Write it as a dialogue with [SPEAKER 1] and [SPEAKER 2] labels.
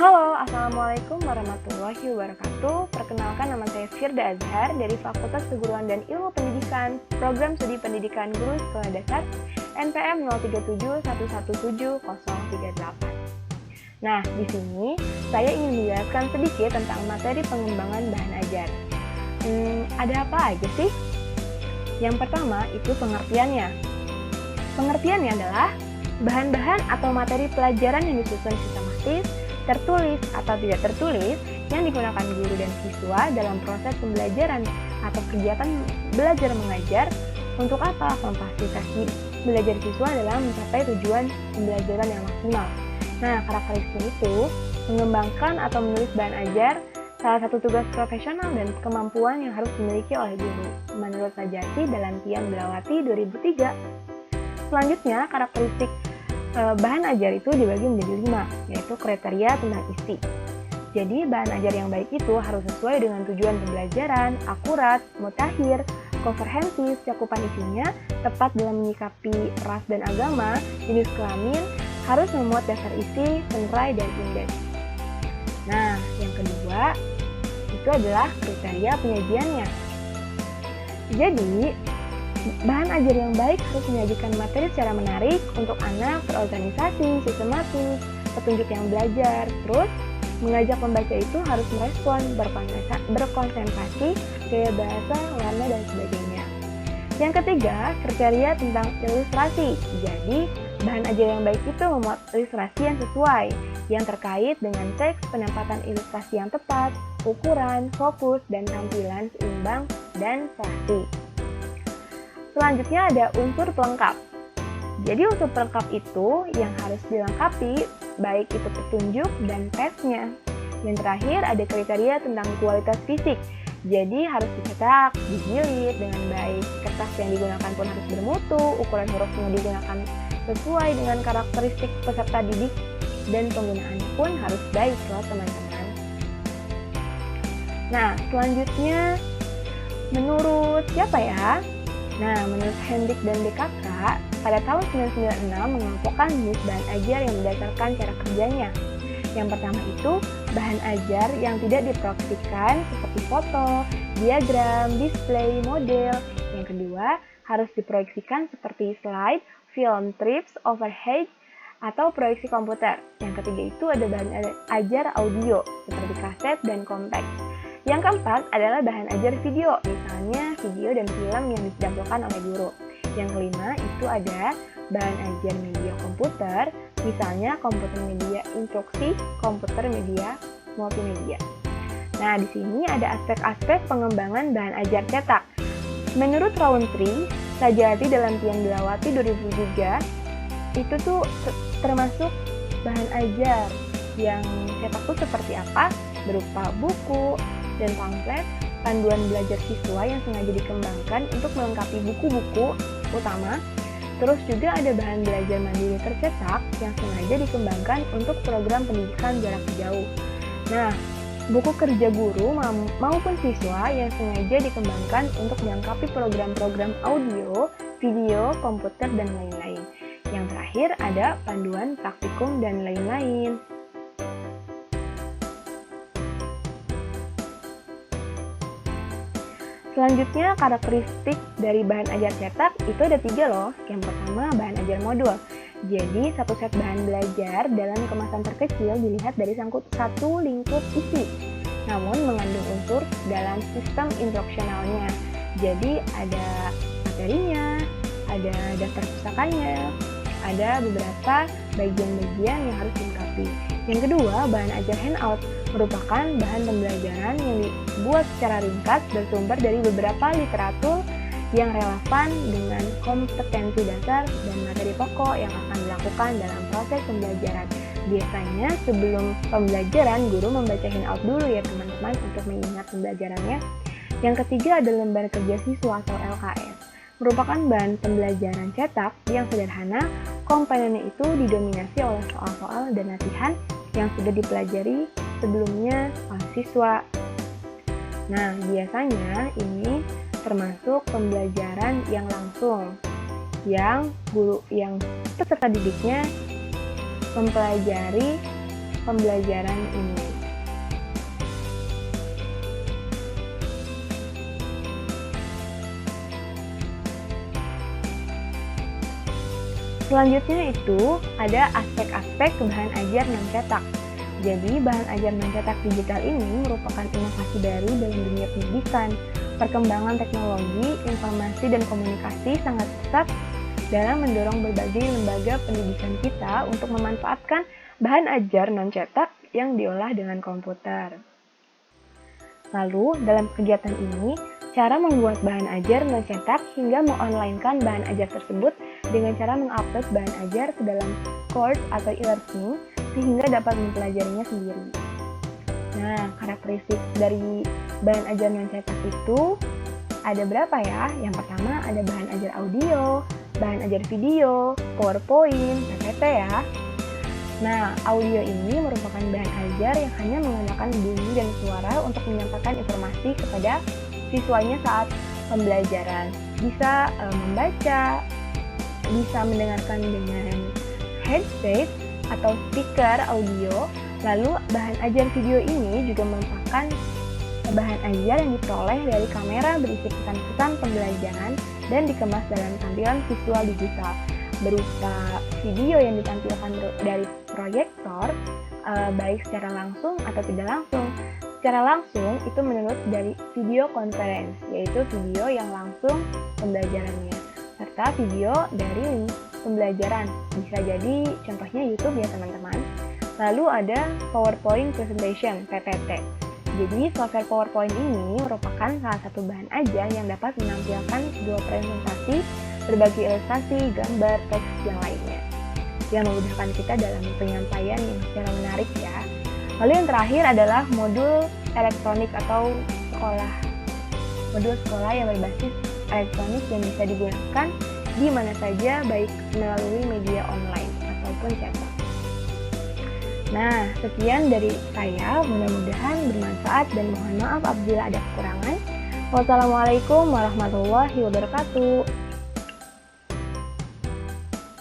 [SPEAKER 1] Halo, Assalamualaikum warahmatullahi wabarakatuh. Perkenalkan, nama saya Firda Azhar dari Fakultas Keguruan dan Ilmu Pendidikan, Program Studi Pendidikan Guru Sekolah Dasar, NPM 037117038. Nah, di sini saya ingin menjelaskan sedikit tentang materi pengembangan bahan ajar. Ada apa aja sih? Yang pertama itu pengertiannya. Pengertiannya adalah bahan-bahan atau materi pelajaran yang disusun sistematis, tertulis atau tidak tertulis yang digunakan guru dan siswa dalam proses pembelajaran atau kegiatan belajar mengajar. Untuk apa? Memfasilitasi belajar siswa dalam mencapai tujuan pembelajaran yang maksimal. Nah, karakteristik itu mengembangkan atau menulis bahan ajar salah satu tugas profesional dan kemampuan yang harus dimiliki oleh guru, menurut Najati dalam Tian Belawati 2003. Selanjutnya, karakteristik bahan ajar itu dibagi menjadi 5, yaitu kriteria tentang isi. Jadi, bahan ajar yang baik itu harus sesuai dengan tujuan pembelajaran, akurat, mutakhir, komprehensif, cakupan isinya, tepat dalam menyikapi ras dan agama, jenis kelamin, harus memuat dasar isi, penilai, dan indeks. Nah, yang kedua, itu adalah kriteria penyajiannya. Jadi, bahan ajar yang baik harus menyajikan materi secara menarik untuk anak, berorganisasi, sistematis, petunjuk yang belajar. Terus, mengajak pembaca itu harus merespon, berkonsentrasi, gaya bahasa, warna, dan sebagainya. Yang ketiga, kriteria tentang ilustrasi. Jadi, bahan ajar yang baik itu memuat ilustrasi yang sesuai, yang terkait dengan teks, penempatan ilustrasi yang tepat, ukuran, fokus, dan tampilan seimbang dan pasti. Selanjutnya ada unsur pelengkap. Jadi unsur pelengkap itu yang harus dilengkapi, baik itu petunjuk dan tesnya. Yang terakhir ada kriteria tentang kualitas fisik. Jadi harus dicetak, dijilid dengan baik. Kertas yang digunakan pun harus bermutu, ukuran hurufnya digunakan sesuai dengan karakteristik peserta didik, dan penggunaannya pun harus baik loh teman-teman. Nah, selanjutnya menurut siapa ya? Nah, menurut Hendrik dan DKK, pada tahun 1996 mengelompokkan jenis bahan ajar yang berdasarkan cara kerjanya. Yang pertama itu, bahan ajar yang tidak diproyeksikan seperti foto, diagram, display, model. Yang kedua, harus diproyeksikan seperti slide, film, trips, overhead, atau proyeksi komputer. Yang ketiga itu ada bahan ajar audio, seperti kaset dan compact. Yang keempat adalah bahan ajar video, misalnya video dan film yang ditampilkan oleh guru. Yang kelima itu ada bahan ajar media komputer, misalnya komputer media instruksi, komputer media multimedia. Nah, di sini ada aspek-aspek pengembangan bahan ajar cetak. Menurut Rowntree, Najati dalam Tian Belawati 2003, itu tuh termasuk bahan ajar yang cetak tuh seperti apa? Berupa buku dan pamflet, panduan belajar siswa yang sengaja dikembangkan untuk melengkapi buku-buku utama. Terus juga ada bahan belajar mandiri tercetak yang sengaja dikembangkan untuk program pendidikan jarak jauh. Nah, buku kerja guru maupun siswa yang sengaja dikembangkan untuk melengkapi program-program audio, video, komputer, dan lain-lain. Yang terakhir ada panduan praktikum dan lain-lain. Selanjutnya, karakteristik dari bahan ajar cetak itu ada 3 loh. Yang pertama, bahan ajar modul. Jadi, satu set bahan belajar dalam kemasan terkecil dilihat dari satu lingkup isi, namun mengandung unsur dalam sistem instruksionalnya. Jadi, ada materinya, ada daftar pustakanya, ada beberapa bagian-bagian yang harus dilengkapi. Yang kedua, bahan ajar handout merupakan bahan pembelajaran yang dibuat secara ringkas bersumber dari beberapa literatur yang relevan dengan kompetensi dasar dan materi pokok yang akan dilakukan dalam proses pembelajaran. Biasanya sebelum pembelajaran, guru membaca handout dulu ya teman-teman untuk mengingat pembelajarannya. Yang ketiga ada lembar kerja siswa atau LKS. Merupakan bahan pembelajaran cetak yang sederhana, komponennya itu didominasi oleh soal-soal dan latihan yang sudah dipelajari sebelumnya oleh siswa. Nah, biasanya ini termasuk pembelajaran yang langsung, yang peserta didiknya mempelajari pembelajaran ini. Selanjutnya itu ada aspek-aspek bahan ajar non-cetak. Jadi, bahan ajar non-cetak digital ini merupakan inovasi baru dalam dunia pendidikan. Perkembangan teknologi, informasi, dan komunikasi sangat pesat dalam mendorong berbagai lembaga pendidikan kita untuk memanfaatkan bahan ajar non-cetak yang diolah dengan komputer. Lalu, dalam kegiatan ini, cara membuat bahan ajar non-cetak hingga mengonlinekan bahan ajar tersebut dengan cara mengupload bahan ajar ke dalam course atau e-learning sehingga dapat mempelajarinya sendiri. Nah, karakteristik dari bahan ajar non-cetak itu ada berapa ya? Yang pertama ada bahan ajar audio, bahan ajar video, PowerPoint, PPT ya. Nah, audio ini merupakan bahan ajar yang hanya menggunakan bunyi dan suara untuk menyampaikan informasi kepada siswanya saat pembelajaran. Bisa membaca, bisa mendengarkan dengan headset atau speaker audio. Lalu bahan ajar video ini juga merupakan bahan ajar yang diperoleh dari kamera berisi pesan-pesan pembelajaran dan dikemas dalam tampilan visual digital berupa video yang ditampilkan dari proyektor, baik secara langsung atau tidak langsung. Secara langsung itu menurut dari video conference, yaitu video yang langsung pembelajarannya, serta video dari pembelajaran. Bisa jadi contohnya YouTube ya teman-teman. Lalu ada PowerPoint Presentation, PPT. Jadi software PowerPoint ini merupakan salah satu bahan ajar yang dapat menampilkan sebuah presentasi, berbagai ilustrasi, gambar, teks, yang lainnya, yang memudahkan kita dalam penyampaian yang secara menarik ya. Lalu yang terakhir adalah modul elektronik atau sekolah. Modul sekolah yang berbasis elektronik yang bisa digunakan di mana saja, baik melalui media online ataupun cetak. Nah, sekian dari saya, mudah-mudahan bermanfaat dan mohon maaf apabila ada kekurangan. Wassalamualaikum warahmatullahi wabarakatuh.